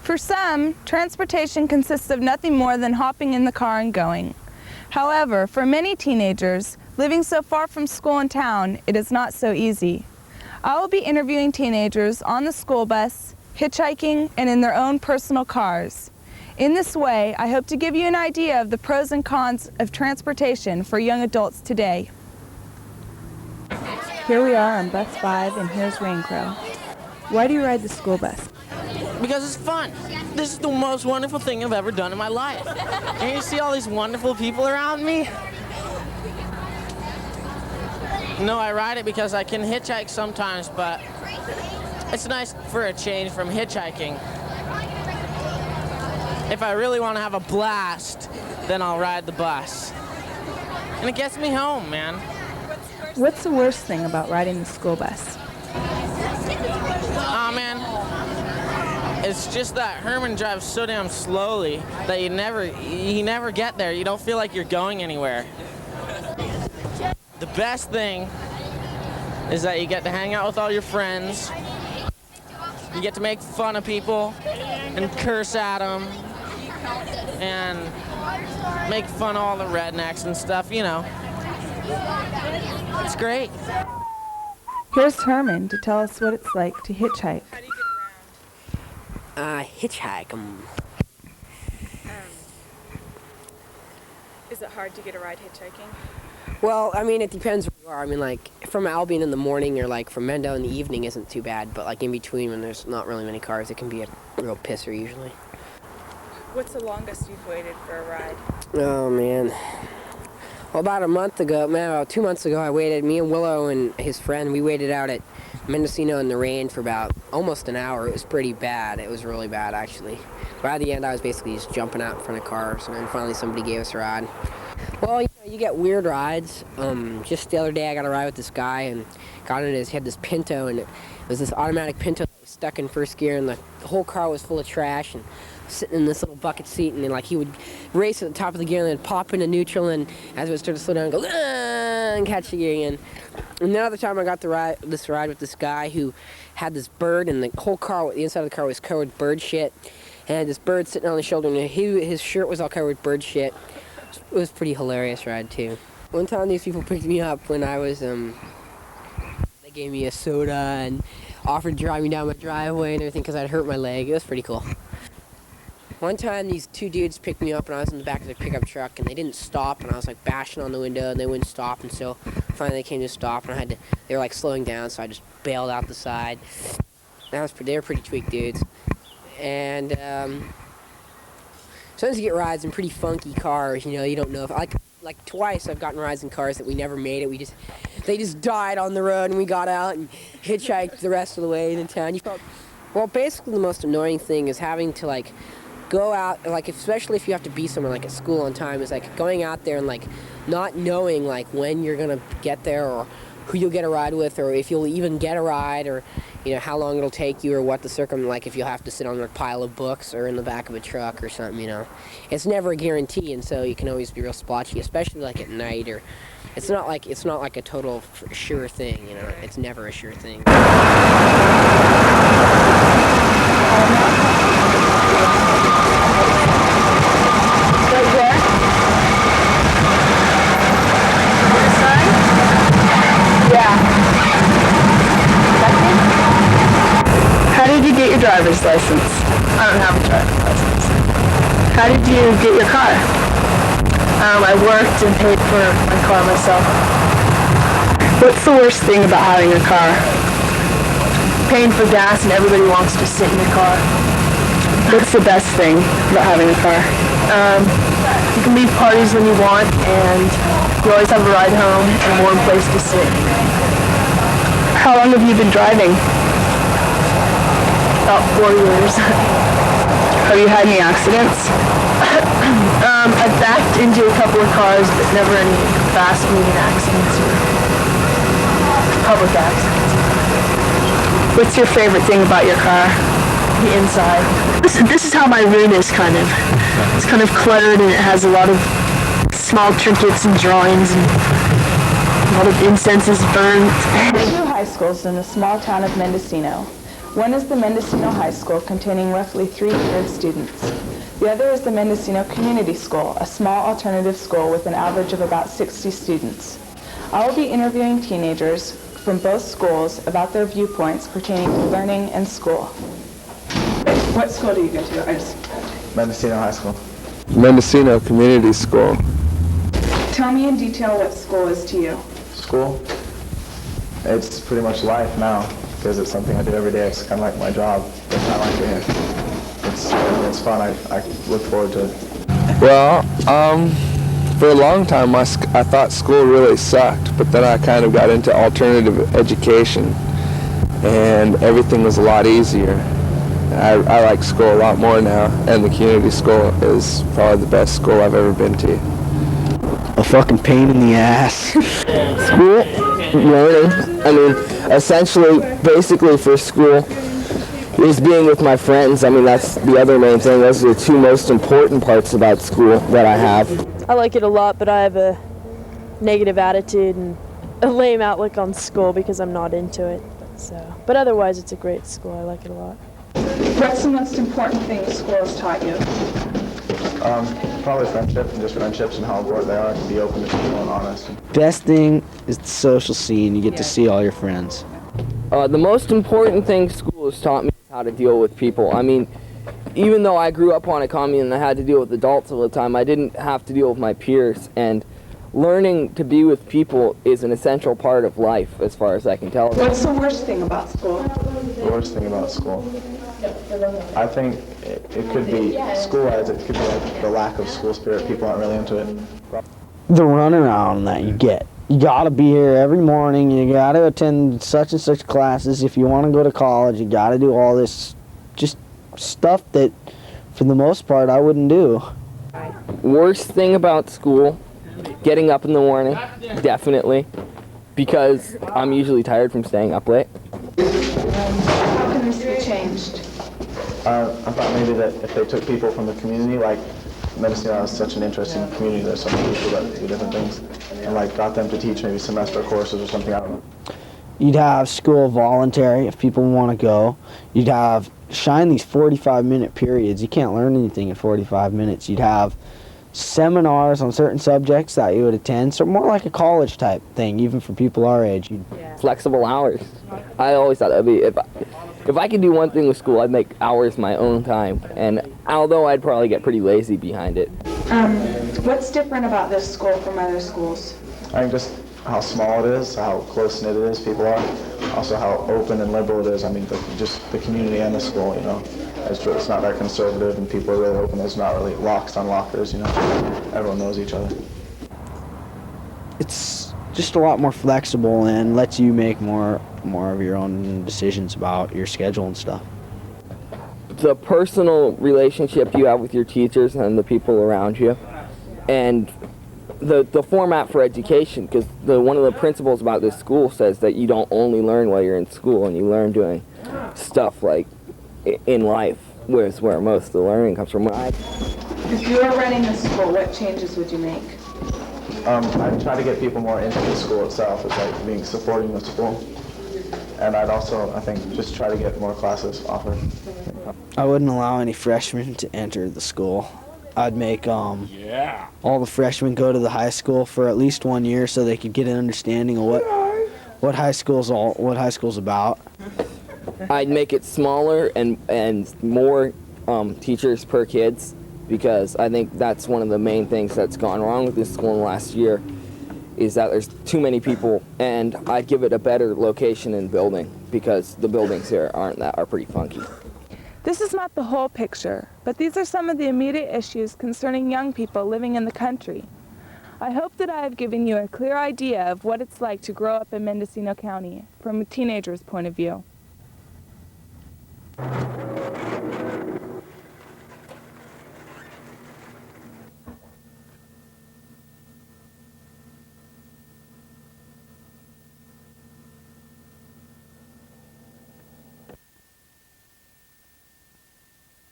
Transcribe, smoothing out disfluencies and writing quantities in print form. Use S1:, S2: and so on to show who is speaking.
S1: For some, transportation consists of nothing more than hopping in the car and going. However, for many teenagers, living so far from school and town, it is not so easy. I will be interviewing teenagers on the school bus, hitchhiking, and in their own personal cars. In this way, I hope to give you an idea of the pros and cons of transportation for young adults today. Here we are on bus 5, and here's Raincrow. Why do you ride the school bus?
S2: Because it's fun. This is the most wonderful thing I've ever done in my life. And you see all these wonderful people around me? No, I ride it because I can hitchhike sometimes, but it's nice for a change from hitchhiking. If I really want to have a blast, then I'll ride the bus. And it gets me home, man.
S1: What's the worst thing about riding the school bus?
S2: Aw, man. It's just that Herman drives so damn slowly that you never get there. You don't feel like you're going anywhere. The best thing is that you get to hang out with all your friends. You get to make fun of people and curse at them and make fun of all the rednecks and stuff, you know. It's great.
S1: Here's Herman to tell us what it's like to hitchhike.
S3: Hitchhike.
S1: Is it hard to get a ride hitchhiking?
S3: Well, I mean, it depends where you are. I mean, like, from Albion in the morning or, like, from Mendo in the evening isn't too bad. But, like, in between when there's not really many cars, it can be a real pisser usually.
S1: What's the longest you've waited for a ride?
S3: Oh, man. Well, about 2 months ago, me and Willow and his friend, we waited out at Mendocino in the rain for about almost an hour. It was pretty bad. It was really bad, actually. By the end, I was basically just jumping out in front of cars, and then finally somebody gave us a ride. Well, you get weird rides. Just the other day, I got a ride with this guy, and he had this Pinto, and it was this automatic Pinto that was stuck in first gear, and the whole car was full of trash, and sitting in this little bucket seat, and then, like, he would race at the top of the gear and then pop into neutral, and as it would start to slow down, go, and catch the gear again. And the other time I got this ride with this guy who had this bird, and the whole car, the inside of the car was covered with bird shit, and had this bird sitting on his shoulder, and his shirt was all covered with bird shit. It was a pretty hilarious ride, too. One time these people picked me up when I was, they gave me a soda and offered to drive me down my driveway and everything because I'd hurt my leg. It was pretty cool. One time these two dudes picked me up and I was in the back of their pickup truck and they didn't stop and I was like bashing on the window and they wouldn't stop, and so finally they came to a stop and they were like slowing down, so I just bailed out the side. They were pretty tweaked dudes. And sometimes you get rides in pretty funky cars, you don't know if, like twice I've gotten rides in cars that we never made it. They just died on the road and we got out and hitchhiked the rest of the way into town. Well, basically the most annoying thing is having to like go out, like especially if you have to be somewhere like at school on time, is like going out there and like not knowing like when you're gonna get there or who you'll get a ride with or if you'll even get a ride or how long it'll take you or what like if you'll have to sit on a pile of books or in the back of a truck or something. It's never a guarantee, and so you can always be real splotchy, especially like at night, or it's not like a total sure thing. It's never a sure thing.
S1: Right here? This side? Yeah. How did you get your driver's license? I don't have a driver's license. How did you get your car? I worked and paid for my car myself. What's the worst thing about having a car? Paying for gas and everybody wants to sit in your car. What's the best thing about having a car? You can leave parties when you want, and you always have a ride home and a warm place to sit. How long have you been driving? About 4 years. Have you had any accidents? I've backed into a couple of cars, but never any fast-moving accidents or public accidents. What's your favorite thing about your car? The inside. This is how my room is, kind of. It's kind of cluttered, and it has a lot of small trinkets and drawings and a lot of incenses burnt. There are 2 high schools in the small town of Mendocino.
S4: One is the Mendocino High School, containing roughly 300 students. The other is the Mendocino Community School, a small alternative school with an average of about 60 students. I will be interviewing teenagers from both schools about their viewpoints pertaining to learning and school. What school do you go to?
S5: Mendocino High School.
S6: Mendocino Community School.
S4: Tell me in detail what school is to you.
S5: School? It's pretty much life now, because it's something I do every day. It's kind of like my job. It's not like it. It's fun. I look forward to it.
S6: Well, for a long time I thought school really sucked, but then I kind of got into alternative education, and everything was a lot easier. I like school a lot more now, and the community school is probably the best school I've ever been to.
S7: A fucking pain in the ass.
S8: School, learning. I mean, essentially, basically for school, is being with my friends. I mean, that's the other main thing. Those are the two most important parts about school that I have.
S9: I like it a lot, but I have a negative attitude and a lame outlook on school because I'm not into it. But otherwise, it's a great school. I like it a lot.
S4: What's the most important thing school has taught you?
S5: Probably friendship, and just friendships and how important they are to be open to people and honest.
S7: Best thing is the social scene. You get to see all your friends.
S8: The most important thing school has taught me is how to deal with people. I mean, even though I grew up on a commune and I had to deal with adults all the time, I didn't have to deal with my peers. And learning to be with people is an essential part of life, as far as I can tell.
S4: What's the worst thing about school?
S5: The worst thing about school? I think it could be school-wise. It could be like the lack of school spirit. People aren't really into it.
S7: The runaround that you get. You gotta be here every morning. You gotta attend such and such classes. If you want to go to college, you gotta do all this just stuff that, for the most part, I wouldn't do.
S8: Worst thing about school, getting up in the morning, definitely, because I'm usually tired from staying up late.
S4: How can this be changed?
S5: I thought maybe that if they took people from the community, like Mendocino is such an interesting community. There's so many people that do different things, and like got them to teach maybe semester courses or something. I don't know.
S7: You'd have school voluntary if people want to go. You'd have shine these 45-minute periods. You can't learn anything in 45 minutes. You'd have seminars on certain subjects that you would attend, so more like a college type thing, even for people our age.
S8: Flexible hours. I always thought that'd be, if I could do one thing with school, I'd make hours my own time, and although I'd probably get pretty lazy behind it.
S4: What's different about this school from other schools?
S5: I think just how small it is, how close-knit it is, people are, also how open and liberal it is. I mean, just the community and the school, you know. It's not that conservative, and people are really open. There's not really locks on lockers, you know. Everyone knows each other.
S7: It's just a lot more flexible and lets you make more of your own decisions about your schedule and stuff.
S8: The personal relationship you have with your teachers and the people around you, and the format for education, because one of the principles about this school says that you don't only learn while you're in school, and you learn doing stuff like in life, where most of the learning comes from.
S4: If you were running the school, what changes would you make?
S5: I'd try to get people more into the school itself. It's like supporting the school. And I'd also, I think, just try to get more classes offered.
S7: I wouldn't allow any freshmen to enter the school. I'd make all the freshmen go to the high school for at least 1 year so they could get an understanding of what high school's about.
S8: I'd make it smaller and more teachers per kids, because I think that's one of the main things that's gone wrong with this school in the last year, is that there's too many people, and I'd give it a better location and building, because the buildings here are pretty funky.
S4: This is not the whole picture, but these are some of the immediate issues concerning young people living in the country. I hope that I have given you a clear idea of what it's like to grow up in Mendocino County from a teenager's point of view.